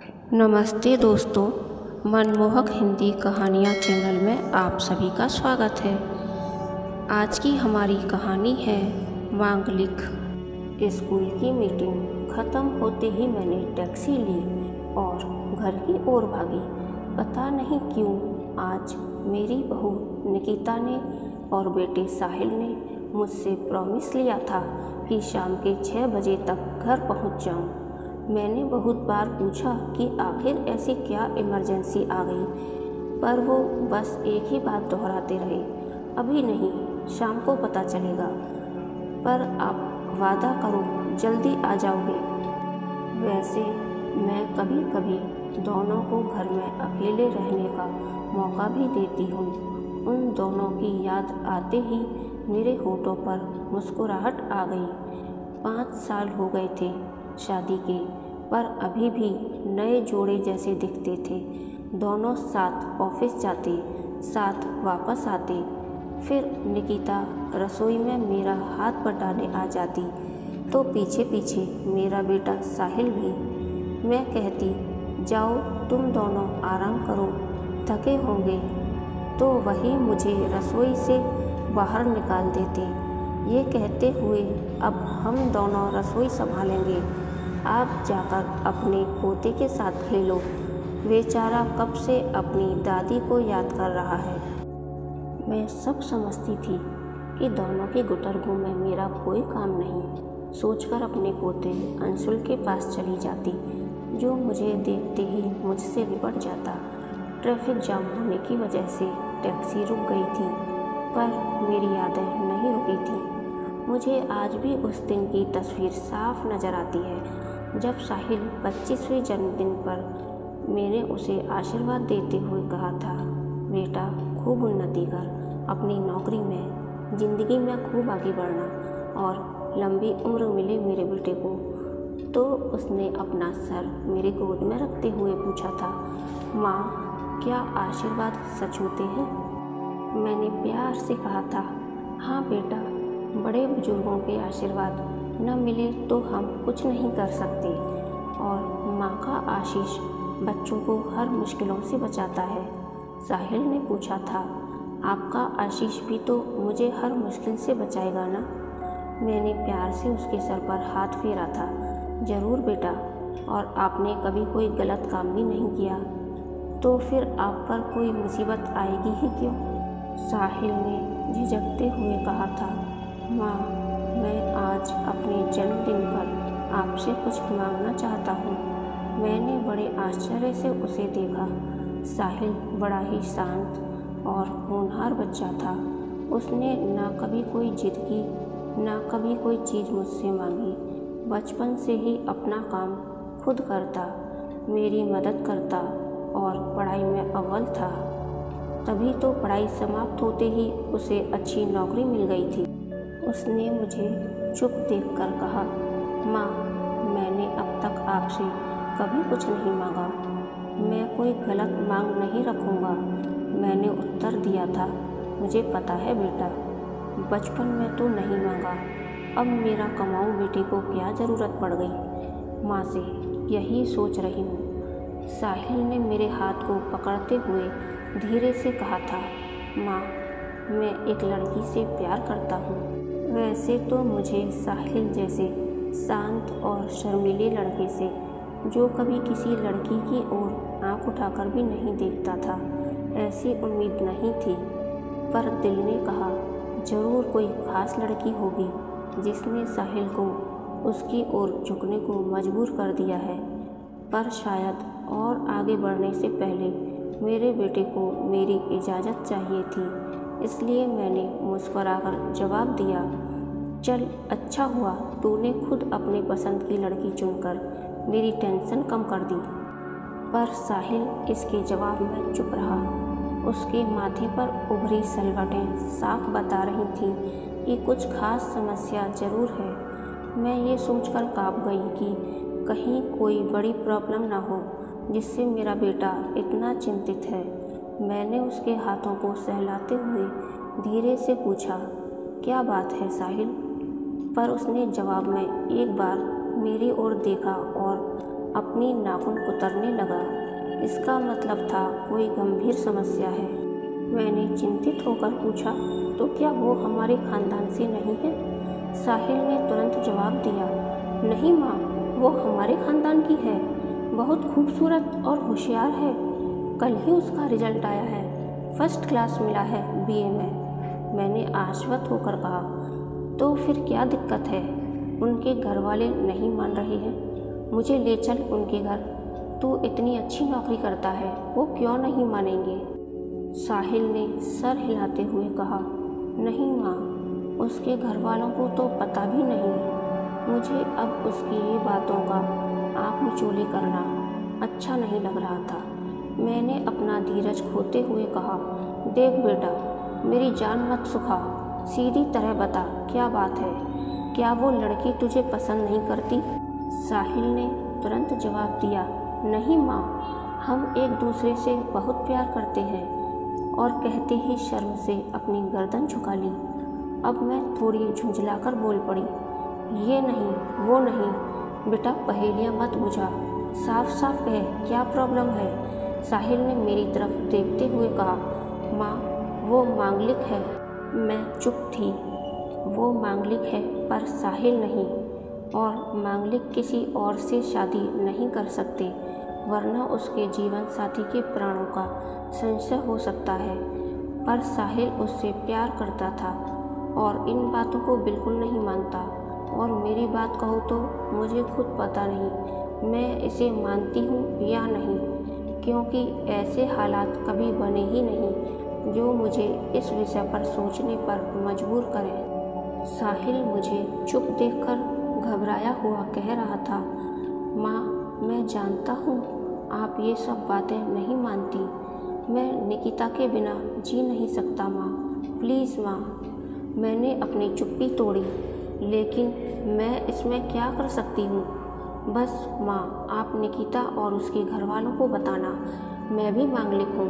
नमस्ते दोस्तों, मनमोहक हिंदी कहानियाँ चैनल में आप सभी का स्वागत है। आज की हमारी कहानी है मांगलिक। स्कूल की मीटिंग ख़त्म होते ही मैंने टैक्सी ली और घर की ओर भागी। पता नहीं क्यों आज मेरी बहू निकिता ने और बेटे साहिल ने मुझसे प्रॉमिस लिया था कि शाम के 6 बजे तक घर पहुंच जाऊं। मैंने बहुत बार पूछा कि आखिर ऐसी क्या इमरजेंसी आ गई, पर वो बस एक ही बात दोहराते रहे, अभी नहीं, शाम को पता चलेगा, पर आप वादा करो जल्दी आ जाओगे। वैसे मैं कभी कभी दोनों को घर में अकेले रहने का मौका भी देती हूँ। उन दोनों की याद आते ही मेरे होठों पर मुस्कुराहट आ गई। 5 साल हो गए थे शादी के, पर अभी भी नए जोड़े जैसे दिखते थे। दोनों साथ ऑफिस जाते, साथ वापस आते। फिर निकिता रसोई में मेरा हाथ बटाने आ जाती तो पीछे पीछे मेरा बेटा साहिल भी। मैं कहती, जाओ तुम दोनों आराम करो, थके होंगे, तो वही मुझे रसोई से बाहर निकाल देते, ये कहते हुए अब हम दोनों रसोई संभालेंगे, आप जाकर अपने पोते के साथ खेलो। बेचारा कब से अपनी दादी को याद कर रहा है। मैं सब समझती थी कि दोनों के गुटरगू में मेरा कोई काम नहीं, सोचकर अपने पोते अंशुल के पास चली जाती, जो मुझे देखते ही मुझसे लिपट जाता। ट्रैफिक जाम होने की वजह से टैक्सी रुक गई थी, पर मेरी यादें नहीं रुकी थी। मुझे आज भी उस दिन की तस्वीर साफ नज़र आती है, जब साहिल 25वें जन्मदिन पर मैंने उसे आशीर्वाद देते हुए कहा था, बेटा खूब उन्नति कर, अपनी नौकरी में, ज़िंदगी में खूब आगे बढ़ना और लंबी उम्र मिले मेरे बेटे को। तो उसने अपना सर मेरे गोद में रखते हुए पूछा था, माँ क्या आशीर्वाद सच होते हैं? मैंने प्यार से कहा था, हाँ बेटा, बड़े बुजुर्गों के आशीर्वाद न मिले तो हम कुछ नहीं कर सकते, और माँ का आशीष बच्चों को हर मुश्किलों से बचाता है। साहिल ने पूछा था, आपका आशीष भी तो मुझे हर मुश्किल से बचाएगा ना? मैंने प्यार से उसके सर पर हाथ फेरा था, ज़रूर बेटा, और आपने कभी कोई गलत काम भी नहीं किया, तो फिर आप पर कोई मुसीबत आएगी ही क्यों? साहिल ने झिझकते हुए कहा था, माँ मैं आज अपने जन्मदिन पर आपसे कुछ मांगना चाहता हूँ। मैंने बड़े आश्चर्य से उसे देखा। साहिल बड़ा ही शांत और होनहार बच्चा था। उसने ना कभी कोई जिद की, ना कभी कोई चीज़ मुझसे मांगी। बचपन से ही अपना काम खुद करता, मेरी मदद करता और पढ़ाई में अव्वल था। तभी तो पढ़ाई समाप्त होते ही उसे अच्छी नौकरी मिल गई थी। उसने मुझे चुप देखकर कहा, माँ मैंने अब तक आपसे कभी कुछ नहीं मांगा, मैं कोई गलत मांग नहीं रखूँगा। मैंने उत्तर दिया था, मुझे पता है बेटा, बचपन में तो नहीं मांगा, अब मेरा कमाऊ बेटे को क्या ज़रूरत पड़ गई माँ से, यही सोच रही हूँ। साहिल ने मेरे हाथ को पकड़ते हुए धीरे से कहा था, माँ मैं एक लड़की से प्यार करता हूँ। वैसे तो मुझे साहिल जैसे शांत और शर्मीले लड़के से, जो कभी किसी लड़की की ओर आंख उठाकर भी नहीं देखता था, ऐसी उम्मीद नहीं थी, पर दिल ने कहा ज़रूर कोई खास लड़की होगी जिसने साहिल को उसकी ओर झुकने को मजबूर कर दिया है। पर शायद और आगे बढ़ने से पहले मेरे बेटे को मेरी इजाज़त चाहिए थी, इसलिए मैंने मुस्कुराकर जवाब दिया, चल अच्छा हुआ तूने खुद अपने पसंद की लड़की चुनकर मेरी टेंशन कम कर दी। पर साहिल इसके जवाब में चुप रहा। उसके माथे पर उभरी सलवटें साफ बता रही थीं कि कुछ खास समस्या ज़रूर है। मैं ये सोचकर काँप गई कि कहीं कोई बड़ी प्रॉब्लम ना हो जिससे मेरा बेटा इतना चिंतित है। मैंने उसके हाथों को सहलाते हुए धीरे से पूछा, क्या बात है साहिल? पर उसने जवाब में एक बार मेरी ओर देखा और अपनी नाखून कुतरने लगा। इसका मतलब था कोई गंभीर समस्या है। मैंने चिंतित होकर पूछा, तो क्या वो हमारे खानदान से नहीं है? साहिल ने तुरंत जवाब दिया, नहीं माँ, वो हमारे खानदान की है। बहुत खूबसूरत और होशियार है। कल ही उसका रिजल्ट आया है, फर्स्ट क्लास मिला है बीए में। मैंने आश्वस्त होकर कहा, तो फिर क्या दिक्कत है? उनके घर वाले नहीं मान रहे हैं। मुझे ले चल उनके घर। तू इतनी अच्छी नौकरी करता है, वो क्यों नहीं मानेंगे? साहिल ने सर हिलाते हुए कहा, नहीं माँ, उसके घर वालों को तो पता भी नहीं। मुझे अब उसकी ये बातों का आँख मिचौली करना अच्छा नहीं लग रहा था। मैंने अपना धीरज खोते हुए कहा, देख बेटा, मेरी जान मत सुखा, सीधी तरह बता क्या बात है। क्या वो लड़की तुझे पसंद नहीं करती? साहिल ने तुरंत जवाब दिया, नहीं माँ, हम एक दूसरे से बहुत प्यार करते हैं। और कहते ही शर्म से अपनी गर्दन झुका ली। अब मैं थोड़ी झुंझलाकर बोल पड़ी, ये नहीं, वो नहीं, बेटा पहेलियाँ मत बुझा, साफ साफ कह क्या प्रॉब्लम है। साहिल ने मेरी तरफ देखते हुए कहा, माँ, वो मांगलिक है। मैं चुप थी। वो मांगलिक है पर साहिल नहीं, और मांगलिक किसी और से शादी नहीं कर सकते, वरना उसके जीवन साथी के प्राणों का संशय हो सकता है। पर साहिल उससे प्यार करता था और इन बातों को बिल्कुल नहीं मानता। और मेरी बात कहूँ तो मुझे खुद पता नहीं मैं इसे मानती हूँ या नहीं, क्योंकि ऐसे हालात कभी बने ही नहीं जो मुझे इस विषय पर सोचने पर मजबूर करें। साहिल मुझे चुप देखकर घबराया हुआ कह रहा था, माँ, मैं जानता हूँ आप ये सब बातें नहीं मानती। मैं निकिता के बिना जी नहीं सकता माँ, प्लीज़ माँ। मैंने अपनी चुप्पी तोड़ी, लेकिन मैं इसमें क्या कर सकती हूँ? बस माँ, आप निकिता और उसके घर वालों को बताना मैं भी मांगलिक हूँ।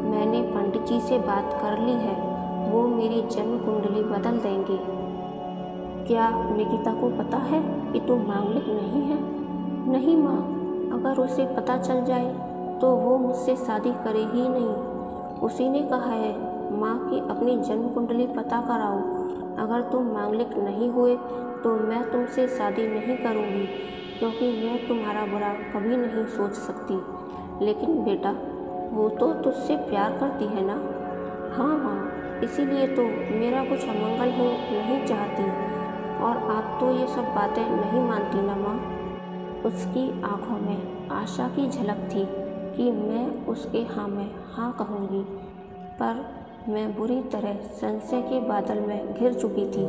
मैंने पंडित जी से बात कर ली है, वो मेरी जन्म कुंडली बदल देंगे। क्या निकिता को पता है कि तुम मांगलिक नहीं है? नहीं माँ, अगर उसे पता चल जाए तो वो मुझसे शादी करे ही नहीं। उसी ने कहा है माँ कि अपनी जन्म कुंडली पता कराओ। अगर तुम मांगलिक नहीं हुए तो मैं तुमसे शादी नहीं करूँगी, क्योंकि मैं तुम्हारा बुरा कभी नहीं सोच सकती। लेकिन बेटा, वो तो तुझसे प्यार करती है ना? हाँ माँ, इसीलिए तो मेरा कुछ अमंगल हो नहीं चाहती। और आप तो ये सब बातें नहीं मानती ना माँ? उसकी आंखों में आशा की झलक थी कि मैं उसके हाँ में हाँ कहूँगी, पर मैं बुरी तरह संशय के बादल में घिर चुकी थी।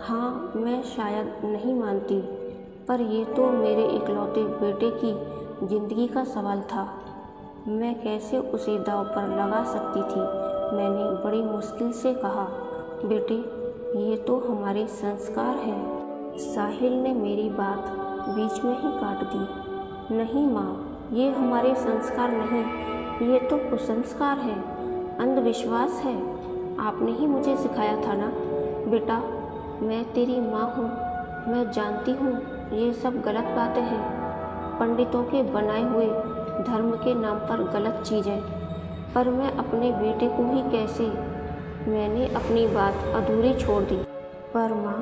हाँ, मैं शायद नहीं मानती, पर ये तो मेरे इकलौते बेटे की ज़िंदगी का सवाल था। मैं कैसे उसे दांव पर लगा सकती थी? मैंने बड़ी मुश्किल से कहा, बेटे, ये तो हमारे संस्कार हैं। साहिल ने मेरी बात बीच में ही काट दी। नहीं माँ, ये हमारे संस्कार नहीं, ये तो कुसंस्कार है, अंधविश्वास है। आपने ही मुझे सिखाया था ना बेटा। मैं तेरी माँ हूँ, मैं जानती हूँ ये सब गलत बातें हैं, पंडितों के बनाए हुए धर्म के नाम पर गलत चीज़ें, पर मैं अपने बेटे को ही कैसे? मैंने अपनी बात अधूरी छोड़ दी। पर माँ,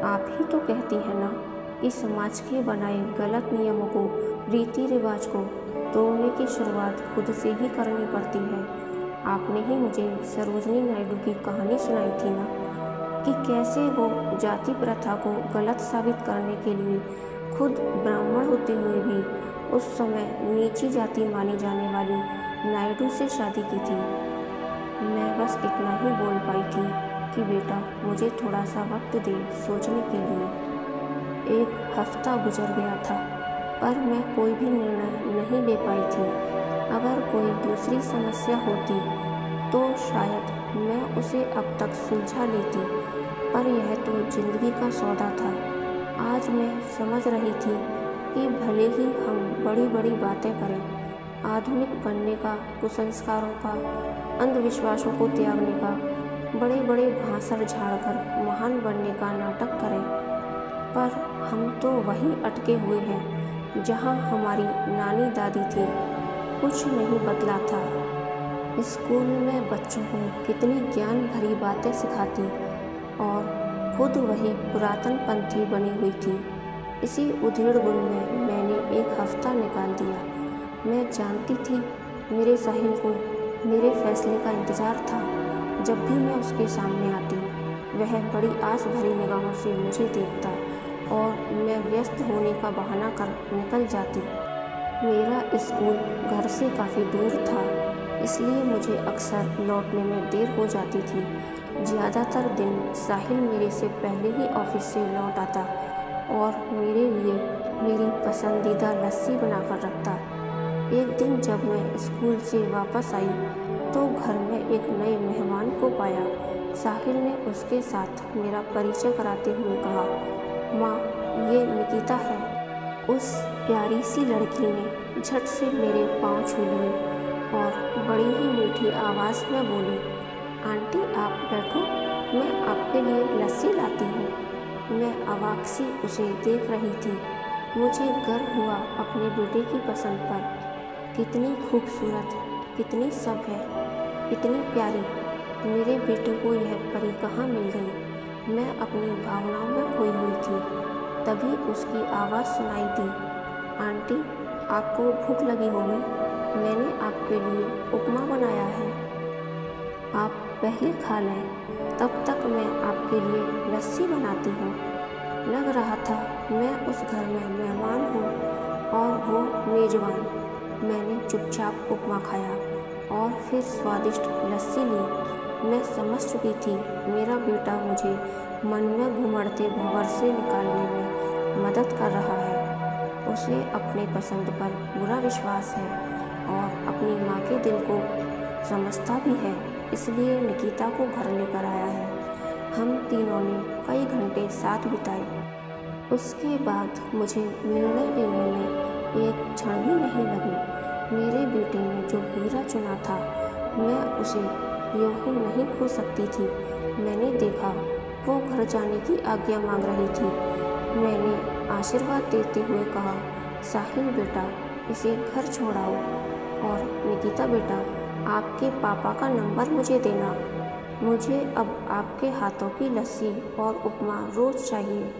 आप ही तो कहती हैं ना कि समाज के बनाए गलत नियमों को, रीति रिवाज को तोड़ने की शुरुआत खुद से ही करनी पड़ती है। आपने ही मुझे सरोजनी नायडू की कहानी सुनाई थी ना, कि कैसे वो जाति प्रथा को गलत साबित करने के लिए खुद ब्राह्मण होते हुए भी उस समय नीची जाति मानी जाने वाली नायडू से शादी की थी। मैं बस इतना ही बोल पाई थी कि बेटा, मुझे थोड़ा सा वक्त दे सोचने के लिए। 1 हफ्ता गुजर गया था, पर मैं कोई भी निर्णय नहीं ले पाई थी। अगर कोई दूसरी समस्या होती तो शायद मैं उसे अब तक सुलझा लेती, पर यह तो जिंदगी का सौदा था। आज मैं समझ रही थी कि भले ही हम बड़ी बड़ी बातें करें, आधुनिक बनने का, कुसंस्कारों का, अंधविश्वासों को त्यागने का, बड़े बड़े भाषण झाड़कर महान बनने का नाटक करें, पर हम तो वहीं अटके हुए हैं जहाँ हमारी नानी दादी थी, कुछ नहीं बदला था। स्कूल में बच्चों को कितनी ज्ञान भरी बातें सिखाती और खुद वही पुरातन पंथी बनी हुई थी। इसी उधेड़-बुन में मैंने एक हफ्ता निकाल दिया। मैं जानती थी मेरे साहिल को मेरे फैसले का इंतज़ार था। जब भी मैं उसके सामने आती, वह बड़ी आस भरी निगाहों से मुझे देखता और मैं व्यस्त होने का बहाना कर निकल जाती। मेरा स्कूल घर से काफ़ी दूर था, इसलिए मुझे अक्सर लौटने में देर हो जाती थी। ज़्यादातर दिन साहिल मेरे से पहले ही ऑफिस से लौट आता और मेरे लिए मेरी पसंदीदा लस्सी बनाकर रखता। एक दिन जब मैं स्कूल से वापस आई तो घर में एक नए मेहमान को पाया। साहिल ने उसके साथ मेरा परिचय कराते हुए कहा, माँ, ये निकिता है। उस प्यारी सी लड़की ने झट से मेरे पाँव छू लिए और बड़ी ही मीठी आवाज़ में बोली, आंटी आप बैठो, मैं आपके लिए लस्सी लाती हूँ। मैं अवाक सी उसे देख रही थी। मुझे गर्व हुआ अपने बेटे की पसंद पर। कितनी खूबसूरत, कितनी सभ्य, कितनी प्यारी। मेरे बेटे को यह परी कहाँ मिल गई। मैं अपनी भावनाओं में खोई हुई थी। तभी उसकी आवाज़ सुनाई दी, आंटी आपको भूख लगी होगी, मैंने आपके लिए उपमा बनाया है, आप पहले खा लें, तब तक मैं आपके लिए लस्सी बनाती हूँ। लग रहा था मैं उस घर में मेहमान हूँ और वो मेज़बान। मैंने चुपचाप उपमा खाया और फिर स्वादिष्ट लस्सी ली। मैं समझ चुकी थी मेरा बेटा मुझे मन में घुमड़ते भंवर से निकालने में मदद कर रहा है। उसे अपने पसंद पर पूरा विश्वास है और अपनी माँ के दिल को समझता भी है, इसलिए निकिता को घर लेकर आया है। हम तीनों ने कई घंटे साथ बिताए। उसके बाद मुझे निर्णय लेने में एक क्षण भी नहीं लगी। मेरे बेटे ने जो हीरा चुना था, मैं उसे यूं ही नहीं खो सकती थी। मैंने देखा वो घर जाने की आज्ञा मांग रही थी। मैंने आशीर्वाद देते हुए कहा, साहिल बेटा इसे घर छोड़ाओ, और निकिता बेटा आपके पापा का नंबर मुझे देना। मुझे अब आपके हाथों की लस्सी और उपमा रोज़ चाहिए।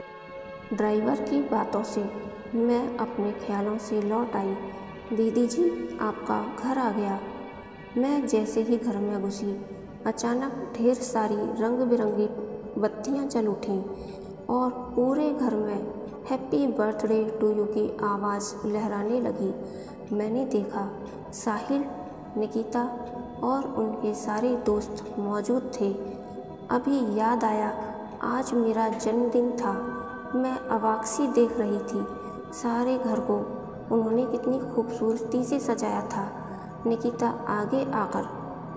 ड्राइवर की बातों से मैं अपने ख्यालों से लौट आई। दीदी जी आपका घर आ गया। मैं जैसे ही घर में घुसी, अचानक ढेर सारी रंग बिरंगी बत्तियां जल उठीं और पूरे घर में हैप्पी बर्थडे टू यू की आवाज़ लहराने लगी। मैंने देखा साहिल, निकिता और उनके सारे दोस्त मौजूद थे। अभी याद आया आज मेरा जन्मदिन था। मैं अवाक सी देख रही थी। सारे घर को उन्होंने कितनी खूबसूरती से सजाया था। निकिता आगे आकर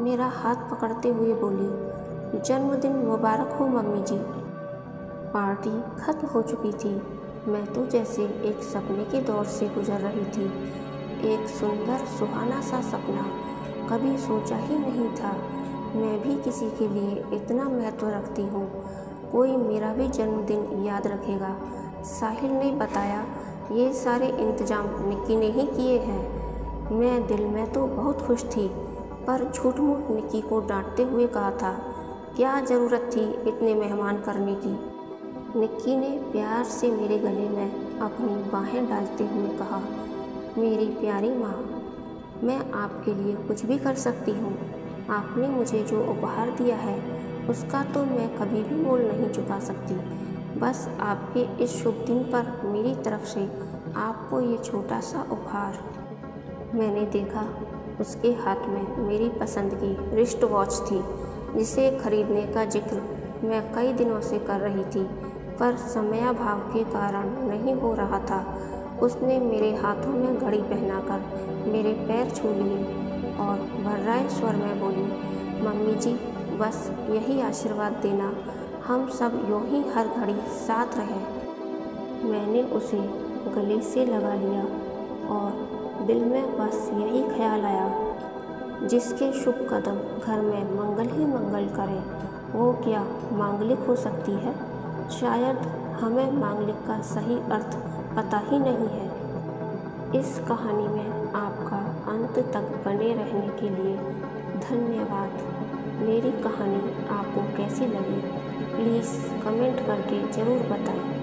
मेरा हाथ पकड़ते हुए बोली, जन्मदिन मुबारक हो मम्मी जी। पार्टी खत्म हो चुकी थी। मैं तो जैसे एक सपने के दौर से गुजर रही थी। एक सुंदर सुहाना सा सपना। कभी सोचा ही नहीं था मैं भी किसी के लिए इतना महत्व रखती हूँ। कोई मेरा भी जन्मदिन याद रखेगा। साहिल ने बताया ये सारे इंतजाम निक्की ने ही किए हैं। मैं दिल में तो बहुत खुश थी, पर झूठ मूठ निक्की को डांटते हुए कहा था, क्या ज़रूरत थी इतने मेहमान करने की। निक्की ने प्यार से मेरे गले में अपनी बाहें डालते हुए कहा, मेरी प्यारी माँ, मैं आपके लिए कुछ भी कर सकती हूँ। आपने मुझे जो उपहार दिया है उसका तो मैं कभी भी मोल नहीं चुका सकती। बस आपके इस शुभ दिन पर मेरी तरफ से आपको ये छोटा सा उपहार। मैंने देखा उसके हाथ में मेरी पसंद की रिस्ट वॉच थी, जिसे खरीदने का जिक्र मैं कई दिनों से कर रही थी, पर समयाभाव के कारण नहीं हो रहा था। उसने मेरे हाथों में घड़ी पहनाकर मेरे पैर छू लिए और भर्राए स्वर में बोली, मम्मी जी बस यही आशीर्वाद देना, हम सब यूँ ही हर घड़ी साथ रहें। मैंने उसे गले से लगा लिया और दिल में बस यही ख्याल आया, जिसके शुभ कदम घर में मंगल ही मंगल करें, वो क्या मांगलिक हो सकती है। शायद हमें मांगलिक का सही अर्थ पता ही नहीं है। इस कहानी में आपका अंत तक बने रहने के लिए धन्यवाद। मेरी कहानी आपको कैसी लगी प्लीज़ कमेंट करके ज़रूर बताएं।